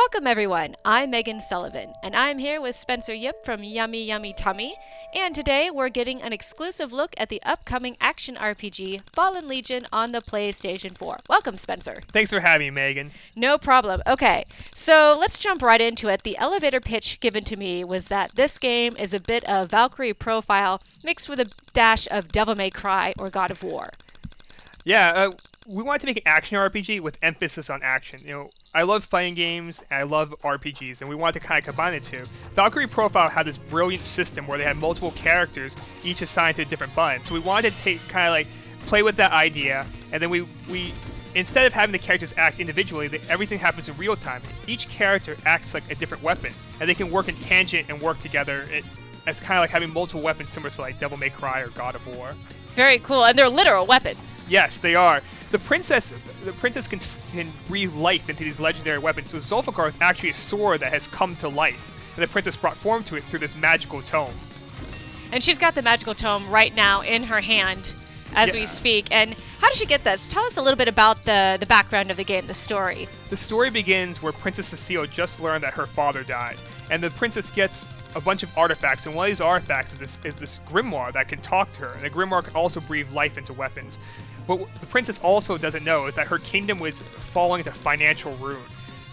Welcome everyone, I'm Megan Sullivan, and I'm here with Spencer Yip from Yummy Yummy Tummy, and today we're getting an exclusive look at the upcoming action RPG, Fallen Legion on the PlayStation 4. Welcome, Spencer. Thanks for having me, Megan. No problem. Okay, so let's jump right into it. The elevator pitch given to me was that this game is a bit of Valkyrie Profile mixed with a dash of Devil May Cry or God of War. Yeah, we wanted to make an action RPG with emphasis on action. I love fighting games, and I love RPGs, and we wanted to kind of combine the two. Valkyrie Profile had this brilliant system where they had multiple characters, each assigned to a different button. So we wanted to play with that idea, and then we instead of having the characters act individually, everything happens in real time. Each character acts like a different weapon, and they can work in tangent and work together. It's kind of like having multiple weapons, similar to like Devil May Cry or God of War. Very cool, and they're literal weapons. Yes, they are. The princess can breathe life into these legendary weapons. So Zulfikar is actually a sword that has come to life, and the princess brought form to it through this magical tome. And she's got the magical tome right now in her hand as we speak. And how did she get this? Tell us a little bit about the background of the game, the story. The story begins where Princess Cecile just learned that her father died, and the princess gets a bunch of artifacts, and one of these artifacts is this grimoire that can talk to her, and the grimoire can also breathe life into weapons. But what the princess also doesn't know is that her kingdom was falling into financial ruin.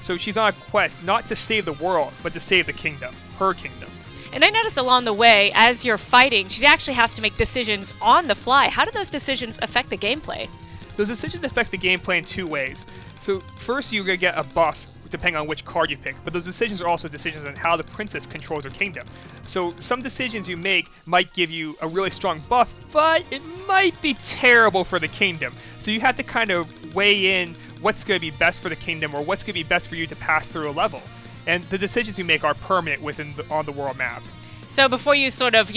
So she's on a quest not to save the world, but to save the kingdom, her kingdom. And I noticed along the way, as you're fighting, she actually has to make decisions on the fly. How do those decisions affect the gameplay? Those decisions affect the gameplay in two ways. So first, you're going to get a buff depending on which card you pick, but those decisions are also decisions on how the princess controls her kingdom. So some decisions you make might give you a really strong buff, but it might be terrible for the kingdom. So you have to kind of weigh in what's going to be best for the kingdom or what's going to be best for you to pass through a level. And the decisions you make are permanent on the world map. So before you sort of,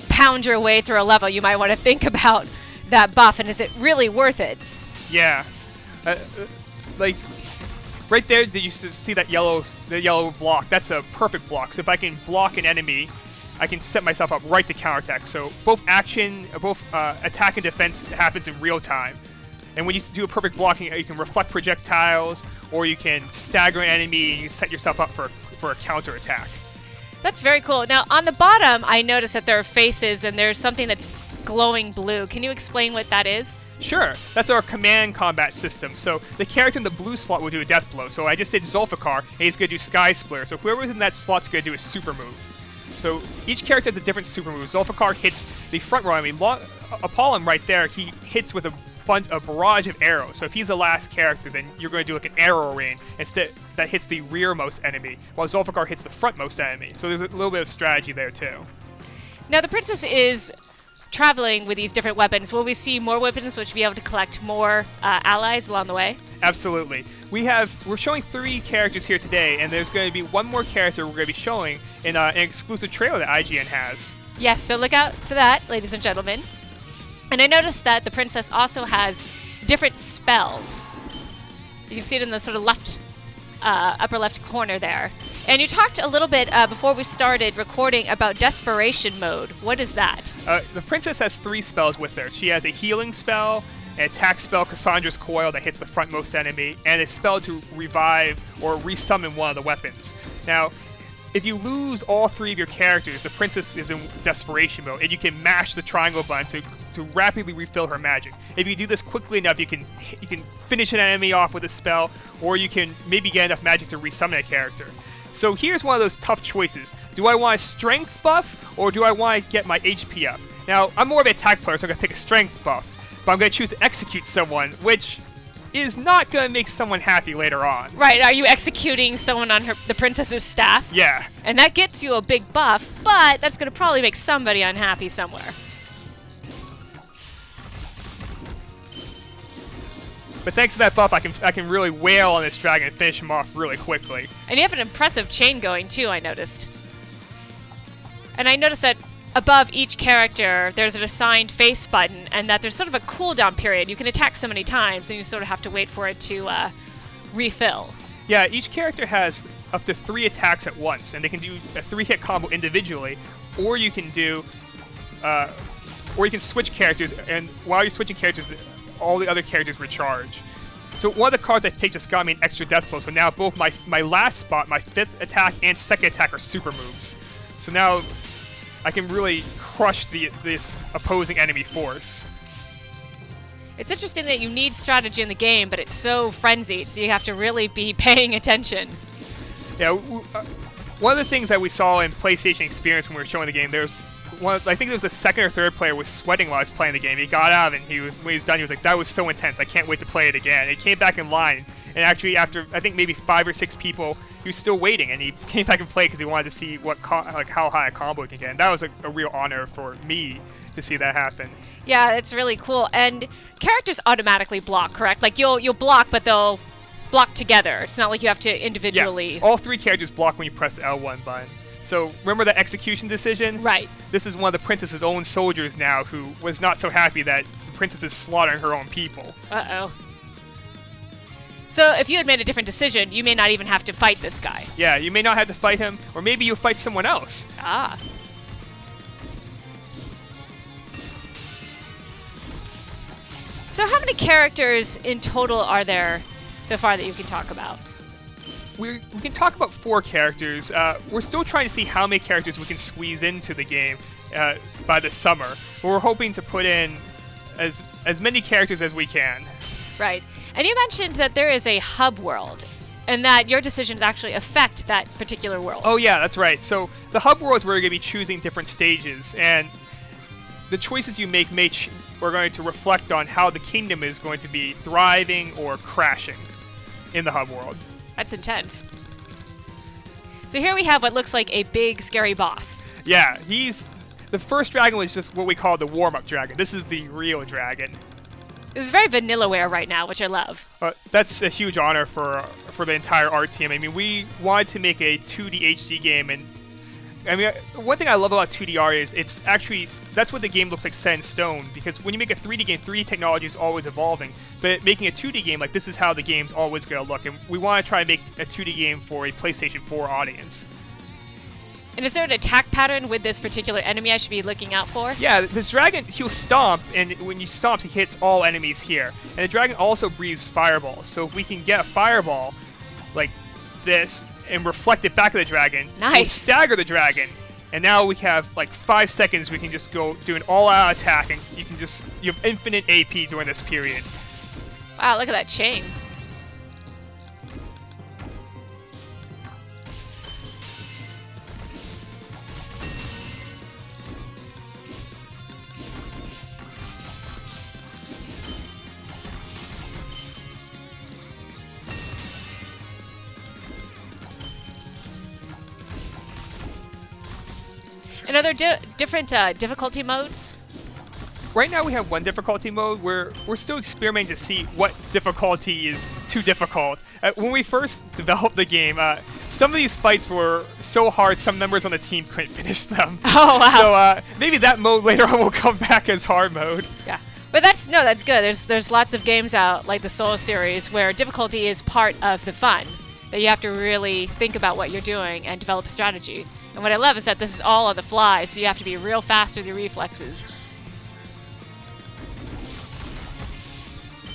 pound your way through a level, you might want to think about that buff, and is it really worth it? Yeah. Right there, did you see that yellow block? That's a perfect block. So if I can block an enemy, I can set myself up right to counterattack. So both attack and defense happens in real time. And when you do a perfect blocking, you can reflect projectiles, or you can stagger an enemy and you set yourself up for a counterattack. That's very cool. Now, on the bottom, I noticed that there are faces, and there's something that's glowing blue. Can you explain what that is? Sure, that's our command combat system. So the character in the blue slot will do a death blow. So I just did Zulfikar, and he's going to do Sky Splitter. So whoever's in that slot's going to do a super move. So each character has a different super move. Zulfikar hits the front row. I mean, Apollon right there, he hits with a barrage of arrows. So if he's the last character, then you're going to do like an arrow rain instead that hits the rearmost enemy, while Zulfikar hits the frontmost enemy. So there's a little bit of strategy there too. Now the princess is traveling with these different weapons. Will we see more weapons, which will be able to collect more allies along the way? Absolutely. We're showing 3 characters here today, and there's going to be one more character we're going to be showing in an exclusive trailer that IGN has. Yes, so look out for that, ladies and gentlemen. And I noticed that the princess also has different spells. You can see it in the sort of upper left corner there. And you talked a little bit before we started recording about Desperation Mode. What is that? The princess has 3 spells with her. She has a healing spell, an attack spell, Cassandra's Coil, that hits the frontmost enemy, and a spell to revive or resummon one of the weapons. Now, if you lose all 3 of your characters, the princess is in Desperation Mode, and you can mash the triangle button to rapidly refill her magic. If you do this quickly enough, you can finish an enemy off with a spell, or you can maybe get enough magic to resummon a character. So here's one of those tough choices. Do I want a strength buff, or do I want to get my HP up? Now, I'm more of an attack player, so I'm going to pick a strength buff. But I'm going to choose to execute someone, which is not going to make someone happy later on. Right, are you executing someone on the princess's staff? Yeah. And that gets you a big buff, but that's going to probably make somebody unhappy somewhere. But thanks to that buff, I can really wail on this dragon and finish him off really quickly. And you have an impressive chain going too, I noticed. And I noticed that above each character, there's an assigned face button, and that there's sort of a cooldown period. You can attack so many times, and you sort of have to wait for it to refill. Yeah, each character has up to 3 attacks at once, and they can do a 3-hit combo individually, or you can switch characters, and while you're switching characters, all the other characters recharge. So one of the cards I picked just got me an extra death blow. So now both my last spot, my 5th attack and 2nd attack are super moves. So now I can really crush this opposing enemy force. It's interesting that you need strategy in the game, but it's so frenzied, so you have to really be paying attention. Yeah, one of the things that we saw in PlayStation Experience when we were showing the game, there was I think there was a 2nd or 3rd player was sweating while I was playing the game. He got out and when he was done, he was like, "That was so intense. I can't wait to play it again." And he came back in line, and actually after I think maybe 5 or 6 people, he was still waiting, and he came back and played because he wanted to see how high a combo he can get. And that was a real honor for me to see that happen. Yeah, it's really cool. And characters automatically block, correct? Like you'll block, but they'll block together. It's not like you have to individually. Yeah, all 3 characters block when you press the L1 button. So remember the execution decision? Right. This is one of the princess's own soldiers now who was not so happy that the princess is slaughtering her own people. Uh-oh. So if you had made a different decision, you may not even have to fight this guy. Yeah, you may not have to fight him, or maybe you'll fight someone else. Ah. So how many characters in total are there so far that you can talk about? We can talk about 4 characters. We're still trying to see how many characters we can squeeze into the game by the summer. But we're hoping to put in as many characters as we can. Right. And you mentioned that there is a hub world, and that your decisions actually affect that particular world. Oh yeah, that's right. So the hub world is where you're going to be choosing different stages, and the choices you make are going to reflect on how the kingdom is going to be thriving or crashing in the hub world. That's intense. So here we have what looks like a big, scary boss. Yeah, the first dragon was just what we call the warm-up dragon. This is the real dragon. This is very Vanillaware right now, which I love. That's a huge honor for the entire art team. I mean, we wanted to make a 2D HD game, and I mean, one thing I love about 2DR is that's what the game looks like set in stone, because when you make a 3D game, 3D technology is always evolving. But making a 2D game, like, this is how the game's always going to look, and we want to try and make a 2D game for a PlayStation 4 audience. And is there an attack pattern with this particular enemy I should be looking out for? Yeah, this dragon, he'll stomp, and when he stomps, he hits all enemies here. And the dragon also breathes fireballs, so if we can get a fireball like this and reflect it back at the dragon, we'll stagger the dragon. And now we have like 5 seconds, we can just go do an all-out attack, and you have infinite AP during this period. Wow, look at that chain. And are there different difficulty modes? Right now we have 1 difficulty mode. We're still experimenting to see what difficulty is too difficult. When we first developed the game, some of these fights were so hard some members on the team couldn't finish them. Oh, wow. So maybe that mode later on will come back as hard mode. Yeah. But that's good. There's lots of games out, like the Soul series, where difficulty is part of the fun. That you have to really think about what you're doing and develop a strategy. And what I love is that this is all on the fly, so you have to be real fast with your reflexes.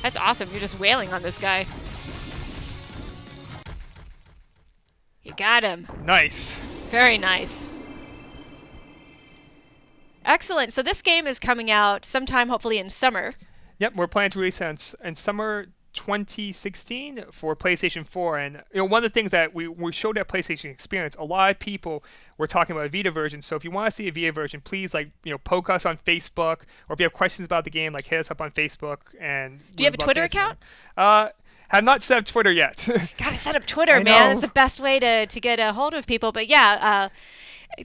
That's awesome. You're just wailing on this guy. You got him. Nice. Very nice. Excellent. So this game is coming out sometime, hopefully in summer. Yep, we're planning to release it in summer 2016 for PlayStation 4. And one of the things that we showed at PlayStation Experience, a lot of people were talking about a Vita version. So if you want to see a Vita version, please poke us on Facebook, or if you have questions about the game, hit us up on Facebook. And do you have a Twitter account? Have not set up Twitter yet. Gotta set up Twitter, man. That's the best way to get a hold of people. But yeah,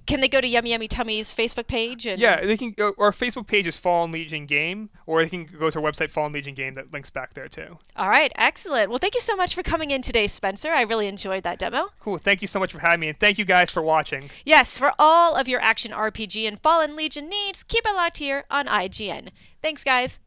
can they go to Yummy Yummy Tummy's Facebook page? Yeah, they can. Our Facebook page is Fallen Legion Game, or they can go to our website, Fallen Legion Game, that links back there too. All right, excellent. Well, thank you so much for coming in today, Spencer. I really enjoyed that demo. Cool. Thank you so much for having me, and thank you guys for watching. Yes, for all of your action RPG and Fallen Legion needs, keep it locked here on IGN. Thanks, guys.